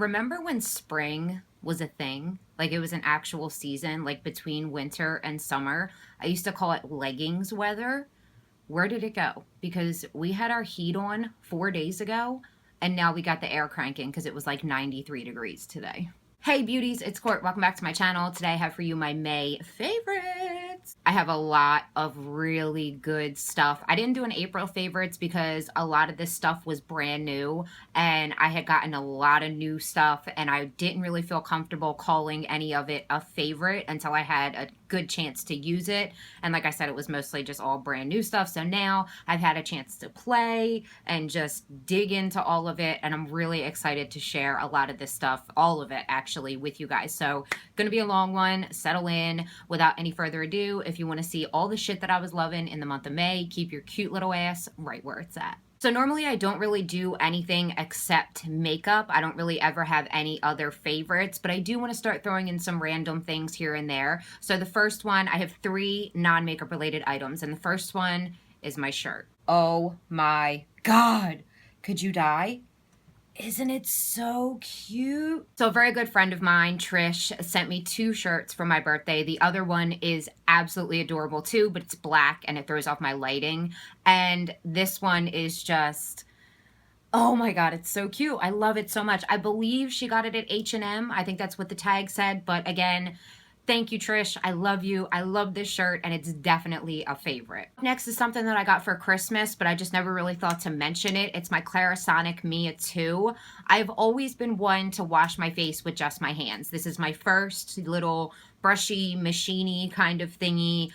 Remember when spring was a thing? Like it was an actual season, like between winter and summer. I used to call it leggings weather. Where did it go? Because we had our heat on 4 days ago, and now we got the air cranking because it was like 93 degrees today. Hey beauties, it's Court. Welcome back to my channel. Today I have for you my May favorites. I have a lot of really good stuff. I didn't do an April favorites because a lot of this stuff was brand new and I had gotten a lot of new stuff and I didn't really feel comfortable calling any of it a favorite until I had a good chance to use it. And like I said, it was mostly just all brand new stuff. So now I've had a chance to play and just dig into all of it. And I'm really excited to share a lot of this stuff, all of it actually, with you guys. So gonna be a long one. Settle in. Without any further ado, if you want to see all the shit that I was loving in the month of May, keep your cute little ass right where it's at. So normally I don't really do anything except makeup. I don't really ever have any other favorites, but I do want to start throwing in some random things here and there. So the first one, I have 3 non-makeup related items, and the first one is my shirt. Oh my God, could you die? Isn't it so cute? So a very good friend of mine, Trish, sent me 2 shirts for my birthday. The other one is absolutely adorable too, but it's black and it throws off my lighting. And this one is just, oh my God, it's so cute. I love it so much. I believe she got it at H&M. I think that's what the tag said. But again, thank you, Trish. I love you. I love this shirt, and it's definitely a favorite. Next is something that I got for Christmas, but I just never really thought to mention it. It's my Clarisonic Mia 2. I've always been one to wash my face with just my hands. This is my first little brushy, machiney kind of thingy.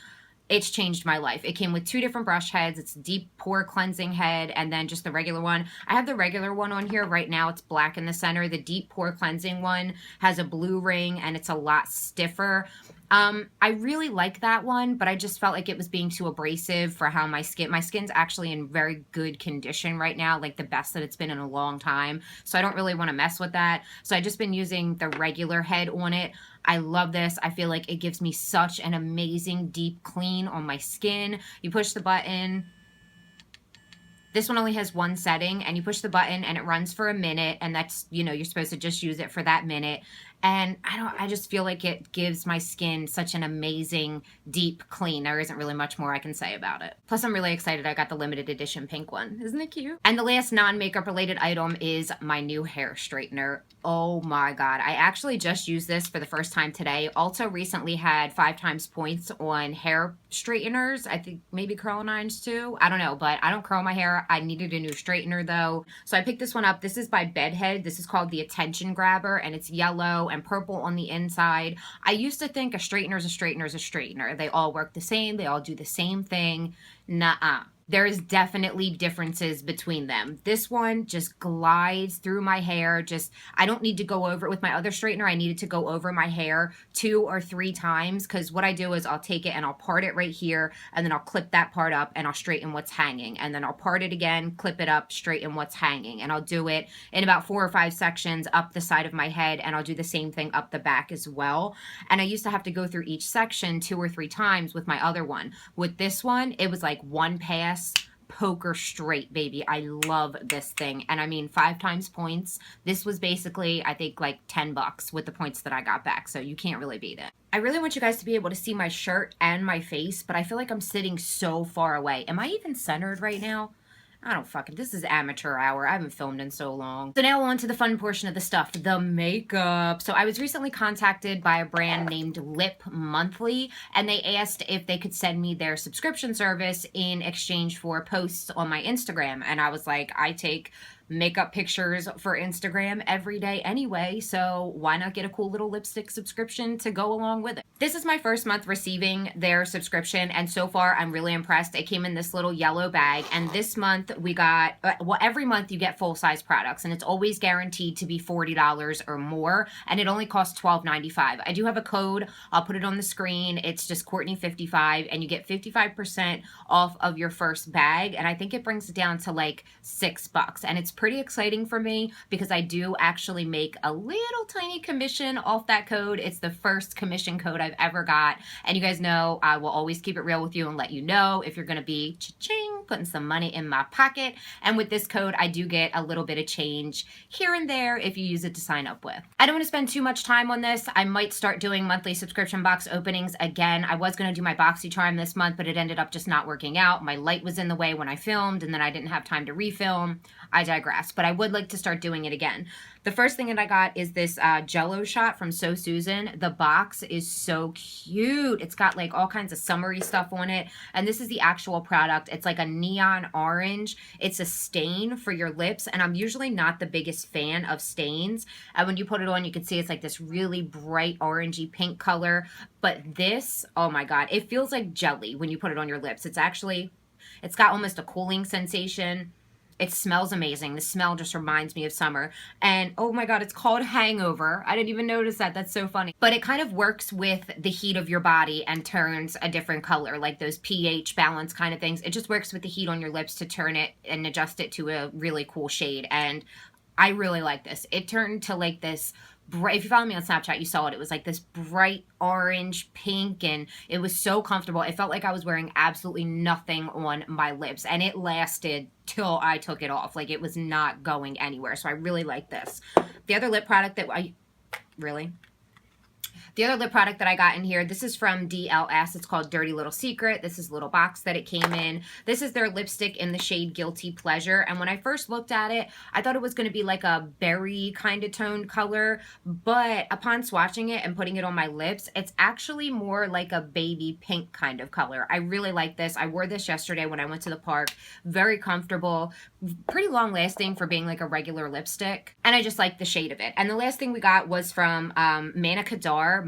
It's changed my life. It came with 2 different brush heads. It's deep pore cleansing head and then just the regular one. I have the regular one on here right now. It's black in the center. The deep pore cleansing one has a blue ring and it's a lot stiffer. I really like that one, but I just felt like it was being too abrasive for how my skin's actually in very good condition right now, like the best that it's been in a long time. So I don't really want to mess with that. So I've just been using the regular head on it. I love this. I feel like it gives me such an amazing deep clean on my skin. You push the button. This one only has 1 setting, and you push the button and it runs for a minute, and that's, you know, you're supposed to just use it for that minute. And I just feel like it gives my skin such an amazing deep clean. There isn't really much more I can say about it. Plus I'm really excited I got the limited edition pink one. Isn't it cute? And the last non-makeup related item is my new hair straightener. Oh my God. I actually just used this for the first time today. Also recently had 5 times points on hair straighteners. I think maybe curl and irons too. I don't know, but I don't curl my hair. I needed a new straightener though. So I picked this one up. This is by Bedhead. This is called the Attention Grabber, and it's yellow and purple on the inside. I used to think a straightener is a straightener is a straightener. They all work the same. They all do the same thing. Nuh-uh. There is definitely differences between them. This one just glides through my hair. I don't need to go over it with my other straightener. I needed to go over my hair 2 or 3 times because what I do is I'll take it and I'll part it right here, and then I'll clip that part up and I'll straighten what's hanging. And then I'll part it again, clip it up, straighten what's hanging. And I'll do it in about 4 or 5 sections up the side of my head, and I'll do the same thing up the back as well. And I used to have to go through each section 2 or 3 times with my other one. With this one, it was like 1 pass. Poker straight, baby. I love this thing. And I mean, 5 times points. This was basically, I think, like $10 with the points that I got back. So you can't really beat it. I really want you guys to be able to see my shirt and my face, but I feel like I'm sitting so far away. Am I even centered right now? I don't fucking, this is amateur hour. I haven't filmed in so long. So now on to the fun portion of the stuff, the makeup. So I was recently contacted by a brand named Lip Monthly, and they asked if they could send me their subscription service in exchange for posts on my Instagram. And I was like, I take makeup pictures for Instagram every day anyway, so why not get a cool little lipstick subscription to go along with it? This is my first month receiving their subscription, and so far I'm really impressed. It came in this little yellow bag, and this month we got, well, every month you get full-size products, and it's always guaranteed to be $40 or more, and it only costs $12.95. I do have a code. I'll put it on the screen. It's just Courtney55, and you get 55% off of your first bag, and I think it brings it down to like $6, and it's pretty exciting for me because I do actually make a little tiny commission off that code. It's the first commission code I've ever got, and you guys know I will always keep it real with you and let you know if you're going to be cha-ching putting some money in my pocket. And with this code, I do get a little bit of change here and there if you use it to sign up with. I don't want to spend too much time on this. I might start doing monthly subscription box openings again. I was going to do my BoxyCharm this month, but it ended up just not working out. My light was in the way when I filmed, and then I didn't have time to refilm. I digress, but I would like to start doing it again. The first thing that I got is this Jello shot from So Susan. The box is so cute. It's got like all kinds of summery stuff on it. And this is the actual product. It's like a neon orange. It's a stain for your lips. And I'm usually not the biggest fan of stains. And when you put it on, you can see it's like this really bright orangey pink color. But this, oh my God, it feels like jelly when you put it on your lips. It's got almost a cooling sensation. It smells amazing. The smell just reminds me of summer. And oh my God, it's called Hangover. I didn't even notice that. That's so funny. But it kind of works with the heat of your body and turns a different color, like those pH balance kind of things. It just works with the heat on your lips to turn it and adjust it to a really cool shade. And I really like this. It turned to like this bright, if you follow me on Snapchat, you saw it. It was like this bright orange pink, and it was so comfortable. It felt like I was wearing absolutely nothing on my lips, and it lasted till I took it off. Like, it was not going anywhere. So I really like this. The other lip product that The other lip product that I got in here, this is from DLS. It's called Dirty Little Secret. This is the little box that it came in. This is their lipstick in the shade Guilty Pleasure. And when I first looked at it, I thought it was going to be like a berry kind of toned color. But upon swatching it and putting it on my lips, it's actually more like a baby pink kind of color. I really like this. I wore this yesterday when I went to the park. Very comfortable, pretty long lasting for being like a regular lipstick. And I just like the shade of it. And the last thing we got was from Monica Dar,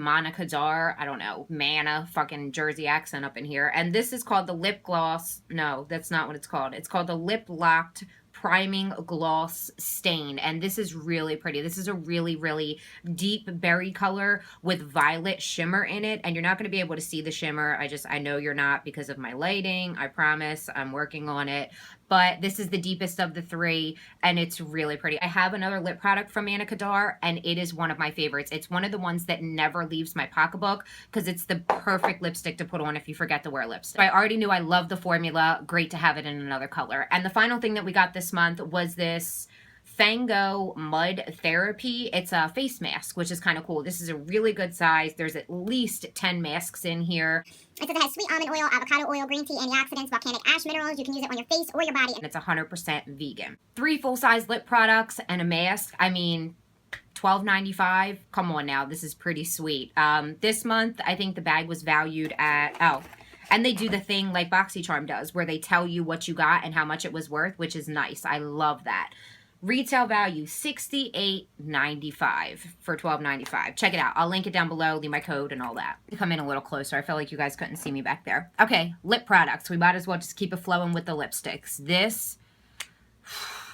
I don't know, Mana, fucking Jersey accent up in here. And this is called the Lip Gloss. No, that's not what it's called. It's called the Lip Locked Priming Gloss Stain. And this is really pretty. This is a really, really deep berry color with violet shimmer in it. And you're not going to be able to see the shimmer. I know you're not because of my lighting. I promise. I'm working on it. But this is the deepest of the three, and it's really pretty. I have another lip product from Anna Kadar, and it is one of my favorites. It's one of the ones that never leaves my pocketbook because it's the perfect lipstick to put on if you forget to wear lipstick. So I already knew I loved the formula. Great to have it in another color. And the final thing that we got this month was this Fango Mud Therapy. It's a face mask, which is kind of cool. This is a really good size. There's at least 10 masks in here. It says it has sweet almond oil, avocado oil, green tea, antioxidants, volcanic ash minerals. You can use it on your face or your body. And it's 100% vegan. 3 full-size lip products and a mask. I mean, $12.95. Come on now. This is pretty sweet. This month, I think the bag was valued at, and they do the thing like BoxyCharm does, where they tell you what you got and how much it was worth, which is nice. I love that. Retail value $68.95 for $12.95. Check it out. I'll link it down below, leave my code and all that. Come in a little closer. I felt like you guys couldn't see me back there. Okay, lip products. We might as well just keep it flowing with the lipsticks. This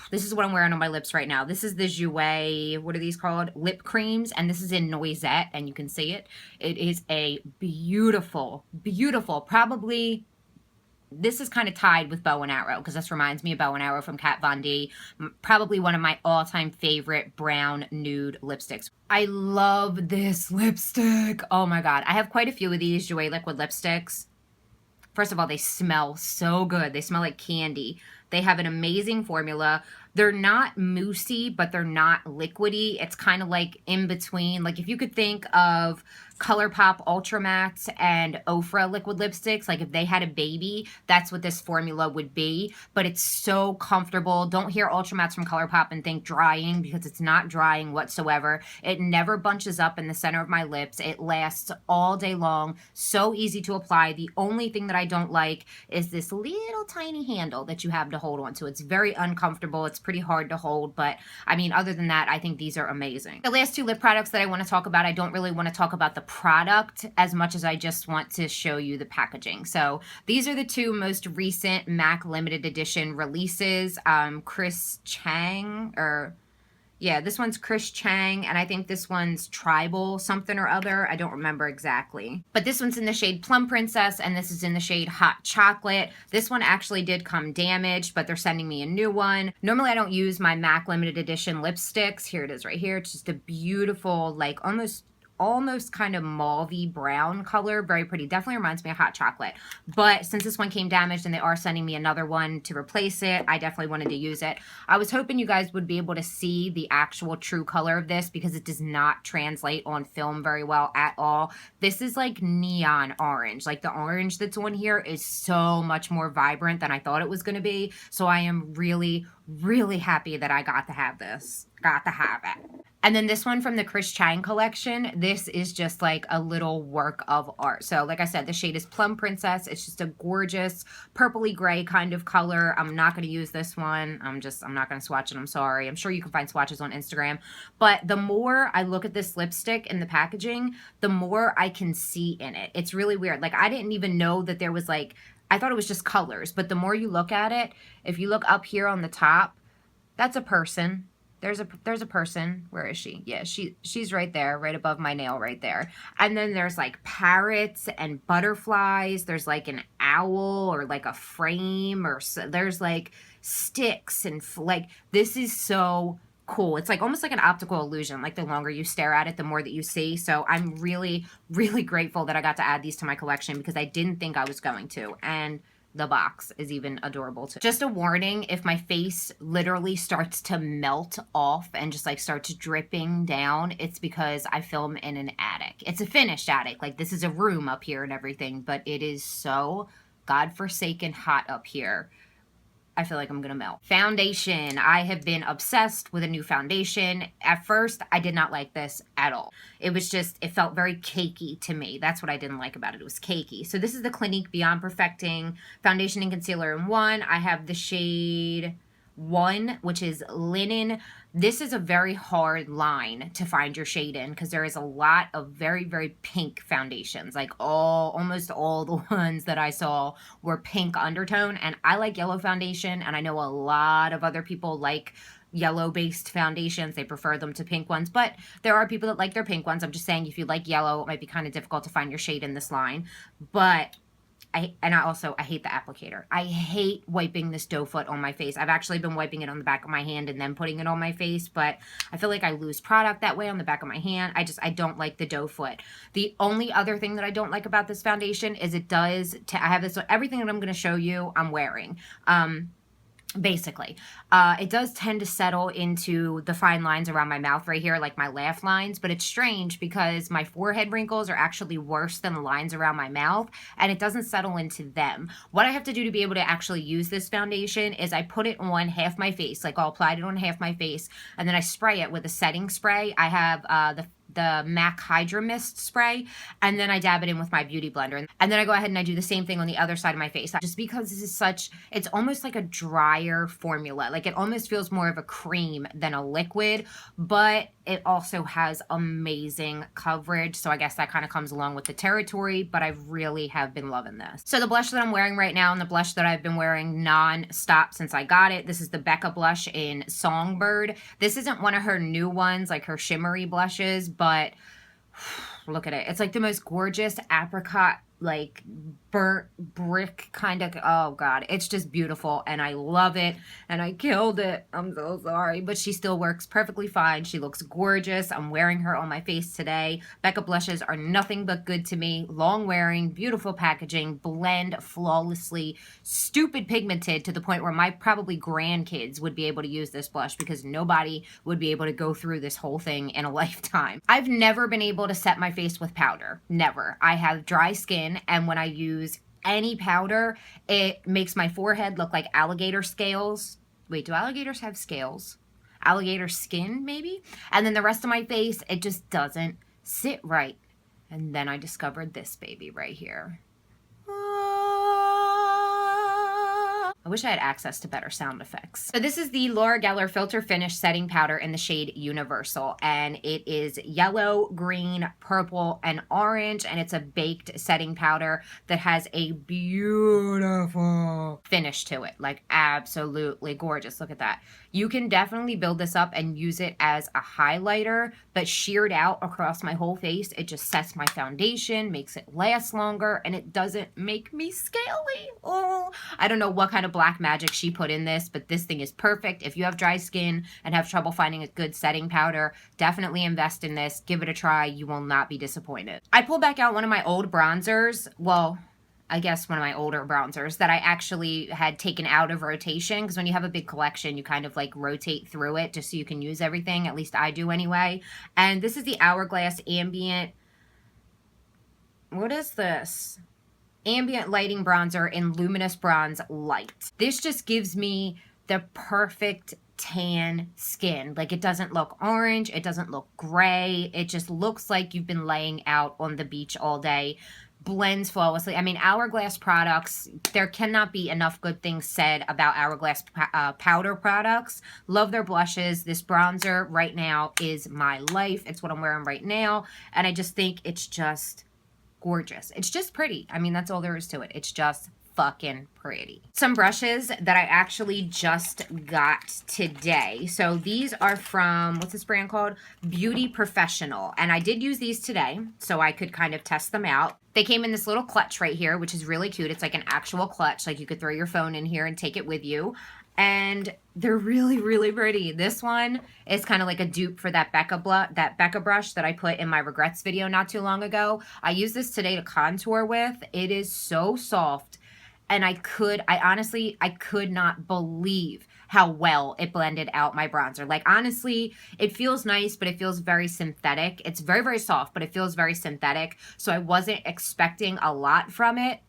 is what I'm wearing on my lips right now. This is the Jouer, what are these called? Lip creams, and this is in Noisette, and you can see it. It is a beautiful, beautiful, probably... This is kind of tied with Bow and Arrow because this reminds me of Bow and Arrow from Kat Von D. Probably one of my all-time favorite brown nude lipsticks. I love this lipstick. Oh my God. I have quite a few of these Jouer liquid lipsticks. First of all, they smell so good. They smell like candy. They have an amazing formula. They're not moussey, but they're not liquidy. It's kind of like in between. Like if you could think of ColourPop Ultra Mattes and Ofra liquid lipsticks, like if they had a baby, that's what this formula would be. But it's so comfortable. Don't hear Ultra Mattes from ColourPop and think drying, because it's not drying whatsoever. It never bunches up in the center of my lips. It lasts all day long. So easy to apply. The only thing that I don't like is this little tiny handle that you have to hold on to. It's very uncomfortable. It's pretty hard to hold, but I mean, other than that, I think these are amazing. The last 2 lip products that I want to talk about, I don't really want to talk about the product as much as I just want to show you the packaging. So these are the 2 most recent MAC limited edition releases. Chris Chang, this one's Chris Chang, and I think this one's Tribal something or other. I don't remember exactly. But this one's in the shade Plum Princess, and this is in the shade Hot Chocolate. This one actually did come damaged, but they're sending me a new one. Normally, I don't use my MAC limited edition lipsticks. Here it is right here. It's just a beautiful, like almost almost kind of mauvey brown color. Very pretty. Definitely reminds me of hot chocolate. But since this one came damaged and they are sending me another one to replace it, I definitely wanted to use it. I was hoping you guys would be able to see the actual true color of this because it does not translate on film very well at all. This is like neon orange. Like the orange that's on here is so much more vibrant than I thought it was going to be. So I am really, really happy that I got to have this. Got to have it. And then this one from the Chris Chang collection, this is just like a little work of art. So like I said, the shade is Plum Princess. It's just a gorgeous purpley gray kind of color. I'm not going to use this one. I'm not going to swatch it. I'm sorry. I'm sure you can find swatches on Instagram. But the more I look at this lipstick in the packaging, the more I can see in it. It's really weird. Like I didn't even know that there was like, I thought it was just colors. But the more you look at it, if you look up here on the top, that's a person. There's a person. Where is she? Yeah, she's right there, right above my nail right there. And then there's like parrots and butterflies. There's like an owl or like a frame or so, there's like sticks and like this is so cool. It's like almost like an optical illusion. Like the longer you stare at it, the more that you see. So I'm really, really grateful that I got to add these to my collection because I didn't think I was going to. And the box is even adorable too. Just a warning, if my face literally starts to melt off and just like starts dripping down, it's because I film in an attic. It's a finished attic. Like this is a room up here and everything, but it is so godforsaken hot up here. I feel like I'm gonna melt. Foundation. I have been obsessed with a new foundation. At first, I did not like this at all. It was just, it felt very cakey to me. That's what I didn't like about it. It was cakey. So this is the Clinique Beyond Perfecting Foundation and Concealer in one. I have the shade 1, which is Linen. This is a very hard line to find your shade in because there is a lot of very, very pink foundations. Like almost all the ones that I saw were pink undertone. And I like yellow foundation. And I know a lot of other people like yellow-based foundations. They prefer them to pink ones. But there are people that like their pink ones. I'm just saying if you like yellow, it might be kind of difficult to find your shade in this line. But I hate the applicator. I hate wiping this doe foot on my face. I've actually been wiping it on the back of my hand and then putting it on my face, but I feel like I lose product that way on the back of my hand. I don't like the doe foot. The only other thing that I don't like about this foundation is it does, I have this, everything that I'm going to show you, I'm wearing. Basically, it does tend to settle into the fine lines around my mouth right here, like my laugh lines, but it's strange because my forehead wrinkles are actually worse than the lines around my mouth, and it doesn't settle into them. What I have to do to be able to actually use this foundation is I put it on half my face, like I'll apply it on half my face, and then I spray it with a setting spray. I have the MAC Hydra Mist spray, and then I dab it in with my beauty blender. And then I go ahead and I do the same thing on the other side of my face. Just because this is such, it's almost like a drier formula. Like it almost feels more of a cream than a liquid, but it also has amazing coverage. So I guess that kind of comes along with the territory, but I really have been loving this. So the blush that I'm wearing right now and the blush that I've been wearing non-stop since I got it, this is the Becca blush in Songbird. This isn't one of her new ones, like her shimmery blushes, but look at it. It's like the most gorgeous apricot, like burnt brick kind of, oh God, it's just beautiful and I love it and I killed it. I'm so sorry, but she still works perfectly fine. She looks gorgeous. I'm wearing her on my face today. Becca blushes are nothing but good to me. Long wearing, beautiful packaging, blend flawlessly, stupid pigmented to the point where my probably grandkids would be able to use this blush because nobody would be able to go through this whole thing in a lifetime. I've never been able to set my face with powder. Never. I have dry skin, and when I use any powder, it makes my forehead look like alligator scales. Wait, do alligators have scales? Alligator skin, maybe? And then the rest of my face, it just doesn't sit right. And then I discovered this baby right here. I wish I had access to better sound effects. So this is the Laura Geller Filter Finish Setting Powder in the shade Universal. And it is yellow, green, purple, and orange. And it's a baked setting powder that has a beautiful finish to it. Like absolutely gorgeous. Look at that. You can definitely build this up and use it as a highlighter, but sheared out across my whole face, it just sets my foundation, makes it last longer, and it doesn't make me scaly. Oh, I don't know what kind of black magic she put in this, but this thing is perfect. If you have dry skin and have trouble finding a good setting powder, definitely invest in this. Give it a try. You will not be disappointed. I pulled back out one of my old bronzers. Well, I guess one of my older bronzers that I actually had taken out of rotation, because when you have a big collection, you kind of like rotate through it just so you can use everything. At least I do anyway. And this is the Hourglass Ambient. What is this? Ambient Lighting Bronzer in Luminous Bronze Light. This just gives me the perfect tan skin. Like, it doesn't look orange, it doesn't look gray, it just looks like you've been laying out on the beach all day. Blends flawlessly. I mean, Hourglass products, there cannot be enough good things said about Hourglass powder products. Love their blushes. This bronzer right now is my life. It's what I'm wearing right now, and I just think it's just gorgeous. It's just pretty. I mean, that's all there is to it. It's just fucking pretty. Some brushes that I actually just got today. So these are from, what's this brand called? BeautyProfessional. And I did use these today, so I could kind of test them out. They came in this little clutch right here, which is really cute. It's like an actual clutch. Like, you could throw your phone in here and take it with you. And they're really, really pretty. This one is kind of like a dupe for that Becca brush that I put in my regrets video not too long ago. I used this today to contour with. It is so soft. And I honestly could not believe how well it blended out my bronzer. Like, honestly, it feels nice, but it feels very synthetic. It's very, very soft, but it feels very synthetic. So I wasn't expecting a lot from it.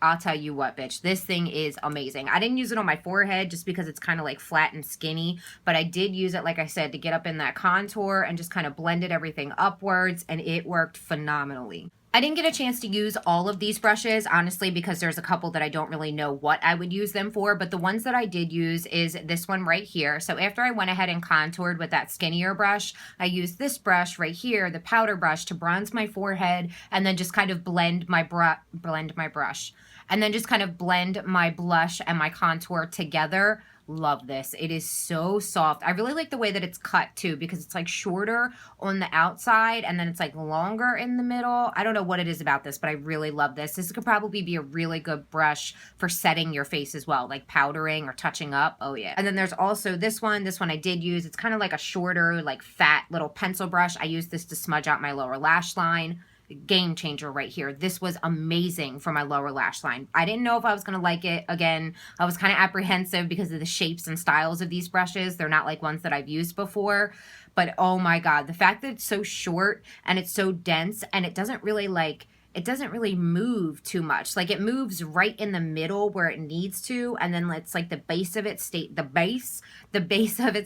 I'll tell you what, bitch, this thing is amazing. I didn't use it on my forehead just because it's kind of like flat and skinny, but I did use it, like I said, to get up in that contour and just kind of blended everything upwards, and it worked phenomenally. I didn't get a chance to use all of these brushes, honestly, because there's a couple that I don't really know what I would use them for, but the ones that I did use is this one right here. So after I went ahead and contoured with that skinnier brush, I used this brush right here, the powder brush, to bronze my forehead and then just kind of blend my brush. And then just kind of blend my blush and my contour together. Love this. It is so soft. I really like the way that it's cut too, because it's like shorter on the outside and then it's like longer in the middle. I don't know what it is about this, but I really love this. This could probably be a really good brush for setting your face as well, like powdering or touching up. Oh yeah. And then there's also this one. This one I did use. It's kind of like a shorter, like fat little pencil brush. I used this to smudge out my lower lash line. Game changer right here. This was amazing for my lower lash line. I didn't know if I was going to like it. Again, I was kind of apprehensive because of the shapes and styles of these brushes. They're not like ones that I've used before, but oh my God, the fact that it's so short and it's so dense and it doesn't really move too much. Like, it moves right in the middle where it needs to, and then it's like the base of it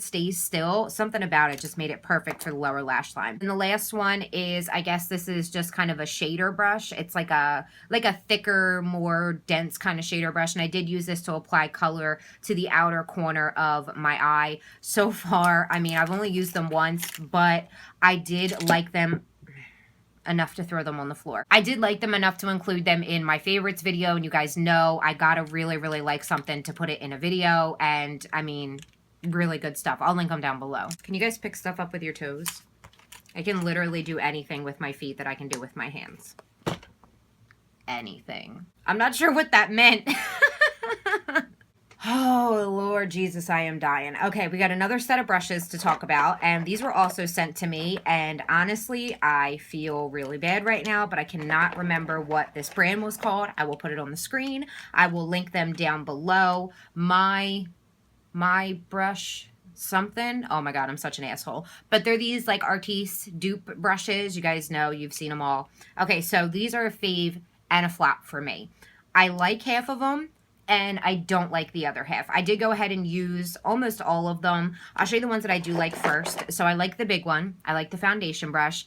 stays still. Something about it just made it perfect for the lower lash line. And the last one is, I guess this is just kind of a shader brush. It's like a thicker, more dense kind of shader brush, and I did use this to apply color to the outer corner of my eye. So far, I mean, I've only used them once, but I did like them enough to throw them on the floor. I did like them enough to include them in my favorites video, and you guys know I gotta really, really like something to put it in a video, and I mean, really good stuff. I'll link them down below. Can you guys pick stuff up with your toes? I can literally do anything with my feet that I can do with my hands. Anything. I'm not sure what that meant. Oh, Lord Jesus, I am dying. Okay, we got another set of brushes to talk about, and these were also sent to me, and honestly, I feel really bad right now, but I cannot remember what this brand was called. I will put it on the screen. I will link them down below. My brush something. Oh my God, I'm such an asshole. But they're these like Artiste dupe brushes. You guys know, you've seen them all. Okay, so these are a fave and a flop for me. I like half of them, and I don't like the other half. I did go ahead and use almost all of them. I'll show you the ones that I do like first. So I like the big one. I like the foundation brush.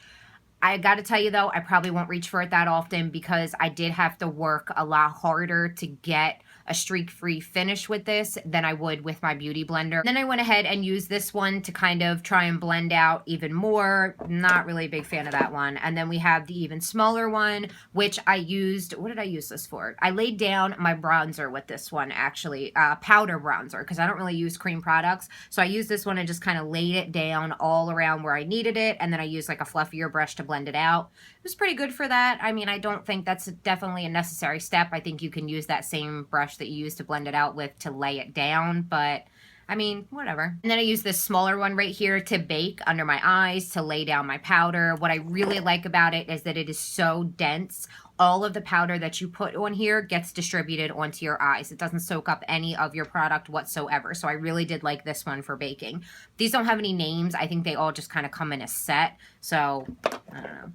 I got to tell you though, I probably won't reach for it that often because I did have to work a lot harder to get a streak-free finish with this than I would with my Beauty Blender. Then I went ahead and used this one to kind of try and blend out even more. Not really a big fan of that one. And then we have the even smaller one, which I used, what did I use this for? I laid down my bronzer with this one, actually, powder bronzer, because I don't really use cream products. So I used this one and just kind of laid it down all around where I needed it. And then I used like a fluffier brush to blend it out. It was pretty good for that. I mean, I don't think that's definitely a necessary step. I think you can use that same brush that you use to blend it out with to lay it down, but I mean, whatever. And then I use this smaller one right here to bake under my eyes, to lay down my powder. What I really like about it is that it is so dense. All of the powder that you put on here gets distributed onto your eyes. It doesn't soak up any of your product whatsoever. So I really did like this one for baking. These don't have any names. I think they all just kind of come in a set. So, I don't know.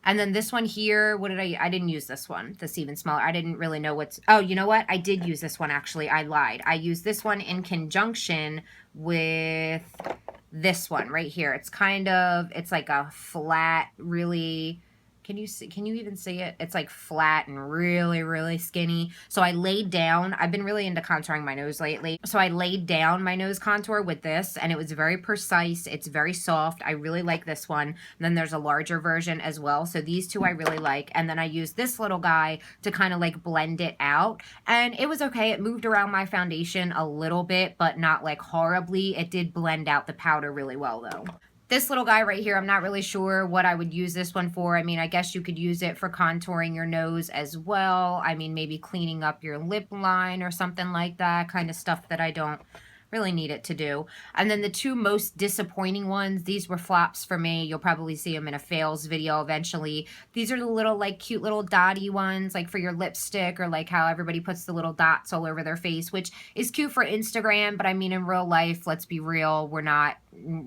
And then this one here, what did I didn't use this one, this even smaller. I didn't really know what's, oh, you know what? I did use this one, actually. I lied. I used this one in conjunction with this one right here. It's kind of, it's like a flat, really, can you even see it? It's like flat and really, really skinny. So I laid down, I've been really into contouring my nose lately. So I laid down my nose contour with this, and it was very precise. It's very soft. I really like this one. And then there's a larger version as well. So these two I really like. And then I used this little guy to kind of like blend it out. And it was okay. It moved around my foundation a little bit, but not like horribly. It did blend out the powder really well though. This little guy right here, I'm not really sure what I would use this one for. I mean, I guess you could use it for contouring your nose as well. I mean, maybe cleaning up your lip line or something like that, kind of stuff that I don't really need it to do. And then the two most disappointing ones, these were flops for me. You'll probably see them in a fails video eventually. These are the little like cute little dotty ones, like for your lipstick, or like how everybody puts the little dots all over their face, which is cute for Instagram. But I mean, in real life, let's be real, we're not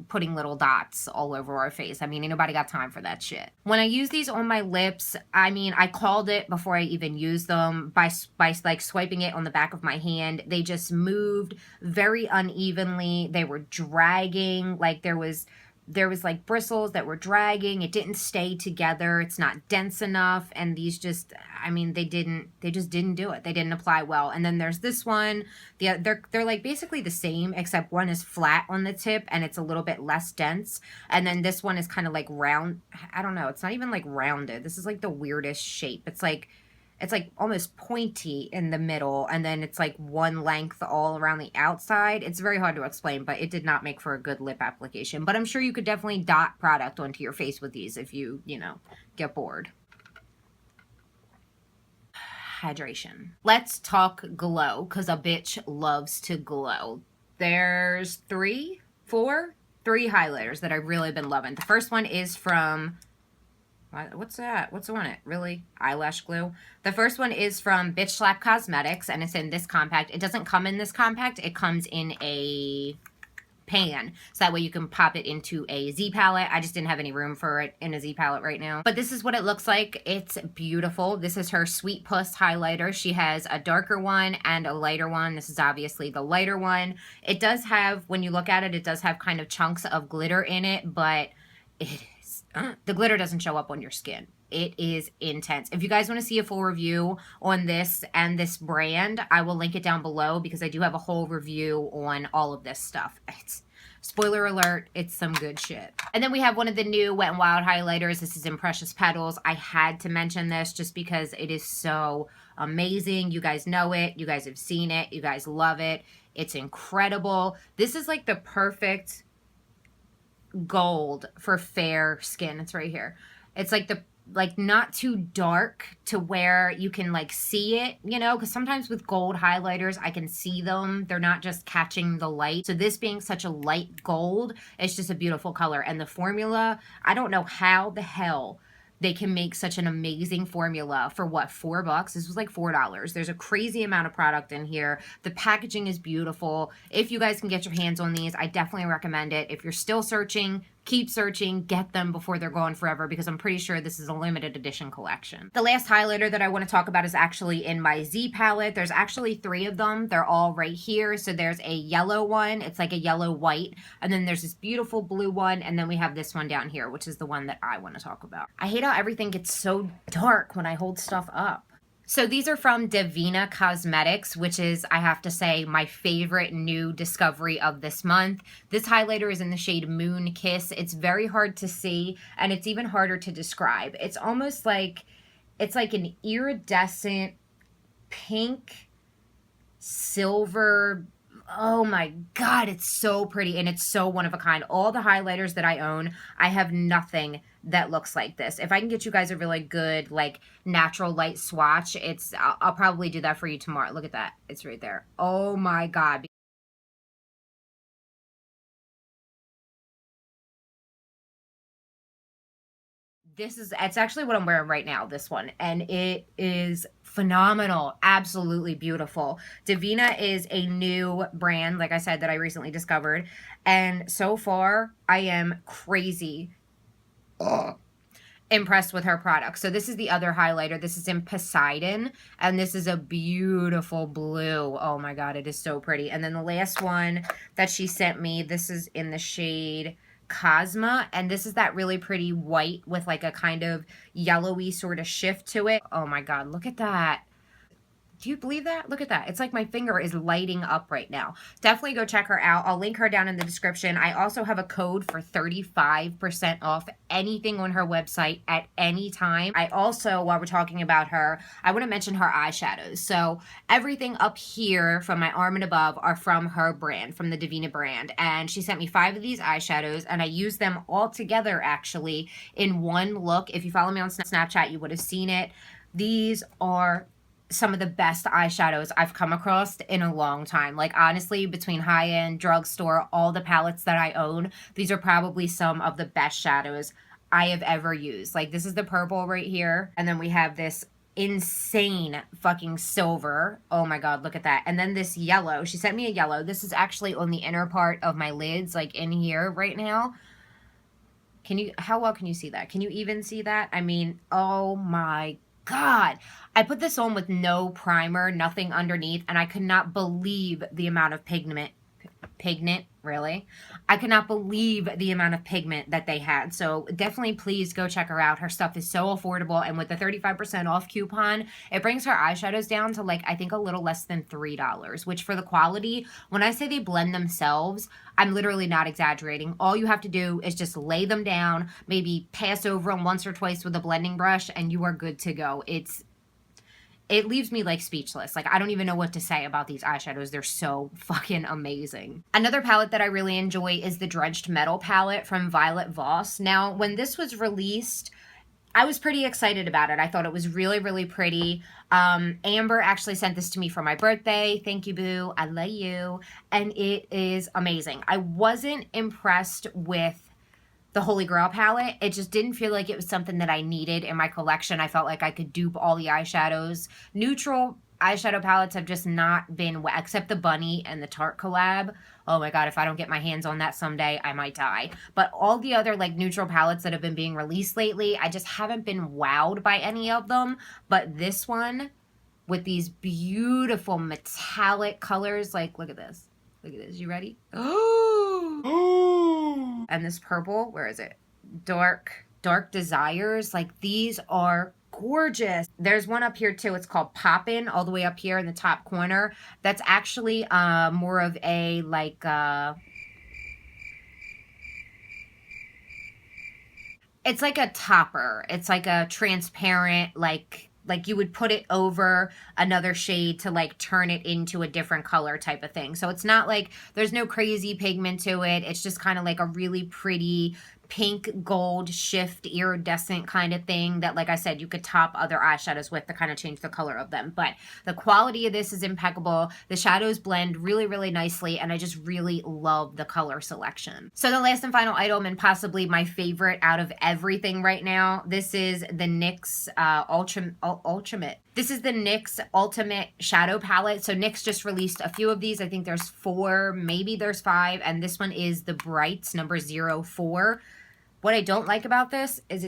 putting little dots all over our face. I mean, ain't nobody got time for that shit. When I use these on my lips, I mean, I called it before I even used them by like swiping it on the back of my hand. They just moved very unevenly. They were dragging, like there was like bristles that were dragging. It didn't stay together. It's not dense enough. And these just, I mean, they just didn't do it. They didn't apply well. And then there's this one. They're like basically the same, except one is flat on the tip and it's a little bit less dense. And then this one is kind of like round. I don't know. It's not even like rounded. This is like the weirdest shape. It's like almost pointy in the middle, and then it's like one length all around the outside. It's very hard to explain, but it did not make for a good lip application. But I'm sure you could definitely dot product onto your face with these if you know, get bored. Hydration. Let's talk glow, because a bitch loves to glow. There's three highlighters that I've really been loving. The first one is from, what's that? What's on it? Really? Eyelash glue? The first one is from Bitch Slap Cosmetics, and it's in this compact. It doesn't come in this compact. It comes in a pan, so that way you can pop it into a Z palette. I just didn't have any room for it in a Z palette right now. But this is what it looks like. It's beautiful. This is her Sweet Puss highlighter. She has a darker one and a lighter one. This is obviously the lighter one. It does have, when you look at it, it does have kind of chunks of glitter in it, but the glitter doesn't show up on your skin. It is intense. If you guys want to see a full review on this and this brand, I will link it down below, because I do have a whole review on all of this stuff. It's, spoiler alert, it's some good shit. And then we have one of the new Wet n Wild highlighters. This is in Precious Petals. I had to mention this just because it is so amazing. You guys know it. You guys have seen it. You guys love it. It's incredible. This is like the perfect gold for fair skin. It's right here. It's like the, like, not too dark to where you can like see it, you know, because sometimes with gold highlighters I can see them. They're not just catching the light. So this being such a light gold, it's just a beautiful color. And the formula, I don't know how the hell they can make such an amazing formula for what, $4? This was like $4. There's a crazy amount of product in here. The packaging is beautiful. If you guys can get your hands on these, I definitely recommend it. If you're still searching, keep searching, get them before they're gone forever, because I'm pretty sure this is a limited edition collection. The last highlighter that I want to talk about is actually in my Z palette. There's actually 3 of them. They're all right here. So there's a yellow one. It's like a yellow white. And then there's this beautiful blue one. And then we have this one down here, which is the one that I want to talk about. I hate how everything gets so dark when I hold stuff up. So these are from Devinah Cosmetics, which is, I have to say, my favorite new discovery of this month. This highlighter is in the shade Moon Kiss. It's very hard to see, and it's even harder to describe. It's almost like, it's like an iridescent pink, silver. Oh my God, it's so pretty, and it's so one of a kind. All the highlighters that I own, I have nothing that looks like this. If I can get you guys a really good, like, natural light swatch, I'll probably do that for you tomorrow. Look at that. It's right there. Oh my God. It's actually what I'm wearing right now, this one, and it is phenomenal, absolutely beautiful. Devinah is a new brand, like I said, that I recently discovered, and so far I am crazy impressed with her product. So this is the other highlighter. This is in Poseidon, and this is a beautiful blue. Oh my God, it is so pretty. And then the last one that she sent me, this is in the shade Cosma, and this is that really pretty white with like a kind of yellowy sort of shift to it. Oh my God, look at that. Do you believe that? Look at that. It's like my finger is lighting up right now. Definitely go check her out. I'll link her down in the description. I also have a code for 35% off anything on her website at any time. I also, while we're talking about her, I want to mention her eyeshadows. So everything up here from my arm and above are from her brand, from the Devinah brand. And she sent me 5 of these eyeshadows, and I used them all together actually in one look. If you follow me on Snapchat, you would have seen it. These are some of the best eyeshadows I've come across in a long time. Like, honestly, between high-end, drugstore, all the palettes that I own, these are probably some of the best shadows I have ever used. Like, this is the purple right here, and then we have this insane fucking silver. Oh my God, look at that. And then this yellow. She sent me a yellow. This is actually on the inner part of my lids, like in here right now. How well can you see that? Can you even see that? I mean, oh my God. I put this on with no primer, nothing underneath, and I could not believe the amount of pigment, really? I could not believe the amount of pigment that they had. So definitely please go check her out. Her stuff is so affordable, and with the 35% off coupon, it brings her eyeshadows down to, like, I think a little less than $3, which for the quality, when I say they blend themselves, I'm literally not exaggerating. All you have to do is just lay them down, maybe pass over them once or twice with a blending brush, and you are good to go. It leaves me like speechless. Like, I don't even know what to say about these eyeshadows. They're so fucking amazing. Another palette that I really enjoy is the Drenched Metal palette from Voss. Now, when this was released, I was pretty excited about it. I thought it was really, really pretty. Amber actually sent this to me for my birthday. Thank you, boo. I love you. And it is amazing. I wasn't impressed with the Holy Grail palette. It just didn't feel like it was something that I needed in my collection. I felt like I could dupe all the eyeshadows. Neutral eyeshadow palettes have just not been, except the Bunny and the Tarte collab. Oh my God, if I don't get my hands on that someday, I might die. But all the other, like, neutral palettes that have been being released lately, I just haven't been wowed by any of them. But this one, with these beautiful metallic colors, like, look at this. Look at this. You ready? Oh! And this purple, where is it? Dark Desires. Like, these are gorgeous. There's one up here too. It's called Poppin', all the way up here in the top corner. That's actually more of a, like, it's like a topper. It's like a transparent, like you would put it over another shade to, like, turn it into a different color type of thing. So it's not like, there's no crazy pigment to it. It's just kind of like a really pretty pink gold shift iridescent kind of thing that, like I said, you could top other eyeshadows with to kind of change the color of them. But the quality of this is impeccable. The shadows blend really, really nicely, and I just really love the color selection. So the last and final item, and possibly my favorite out of everything right now, this is the NYX Ultimate. This is the NYX Ultimate Shadow Palette. So NYX just released a few of these. I think there's 4, maybe there's 5, and this one is the Brights number 04. What I don't like about this is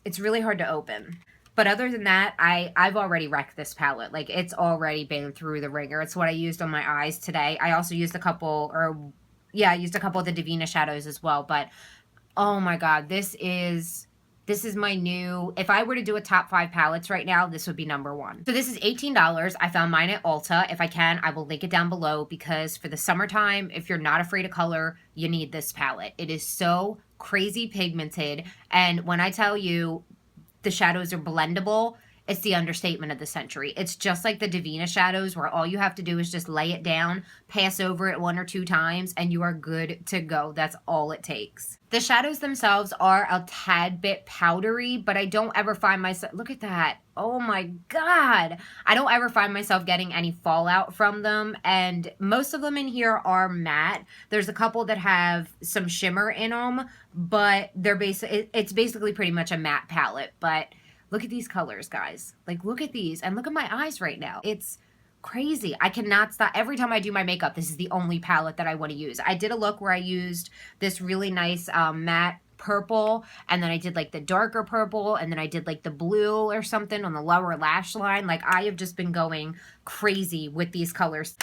it's really hard to open. But other than that, I've already wrecked this palette. Like, it's already been through the ringer. It's what I used on my eyes today. I also used a couple, of the Devinah shadows as well. But, oh my God, this is This is my new, if I were to do a top 5 palettes right now, this would be number 1. So this is $18. I found mine at Ulta. If I can, I will link it down below, because for the summertime, if you're not afraid of color, you need this palette. It is so crazy pigmented, and when I tell you the shadows are blendable, it's the understatement of the century. It's just like the Devinah shadows, where all you have to do is just lay it down, pass over it 1 or 2 times, and you are good to go. That's all it takes. The shadows themselves are a tad bit powdery, but I don't ever find myself, look at that. Oh my God. I don't ever find myself getting any fallout from them. And most of them in here are matte. There's a couple that have some shimmer in them, but it's basically pretty much a matte palette. But look at these colors, guys. Like, look at these. And look at my eyes right now. It's crazy. I cannot stop. Every time I do my makeup, this is the only palette that I want to use. I did a look where I used this really nice matte purple, and then I did like the darker purple, and then I did like the blue or something on the lower lash line. Like, I have just been going crazy with these colors.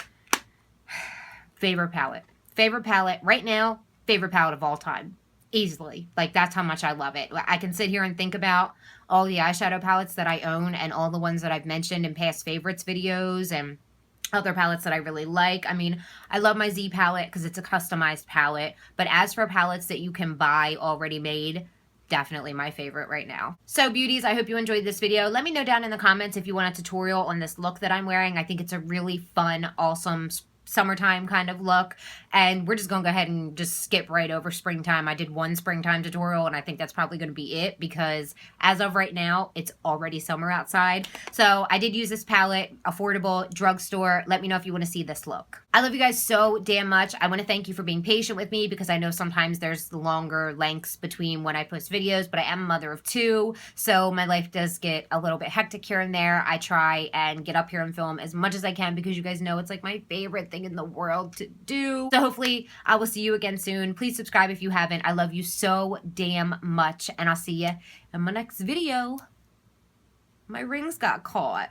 Favorite palette. Favorite palette right now. Favorite palette of all time. Easily. Like, that's how much I love it. I can sit here and think about all the eyeshadow palettes that I own and all the ones that I've mentioned in past favorites videos and other palettes that I really like. I mean, I love my Z palette because it's a customized palette. But as for palettes that you can buy already made, definitely my favorite right now. So beauties, I hope you enjoyed this video. Let me know down in the comments if you want a tutorial on this look that I'm wearing. I think it's a really fun, awesome summertime kind of look, and we're just gonna go ahead and just skip right over springtime. I did one springtime tutorial, and I think that's probably gonna be it, because as of right now, it's already summer outside. So I did use this palette, affordable, drugstore. Let me know if you want to see this look. I love you guys so damn much. I want to thank you for being patient with me, because I know sometimes there's longer lengths between when I post videos, but I am a mother of 2, so my life does get a little bit hectic here and there. I try and get up here and film as much as I can, because you guys know it's like my favorite thing in the world to do. So hopefully I will see you again soon. Please subscribe if you haven't. I love you so damn much, and I'll see you in my next video. My rings got caught.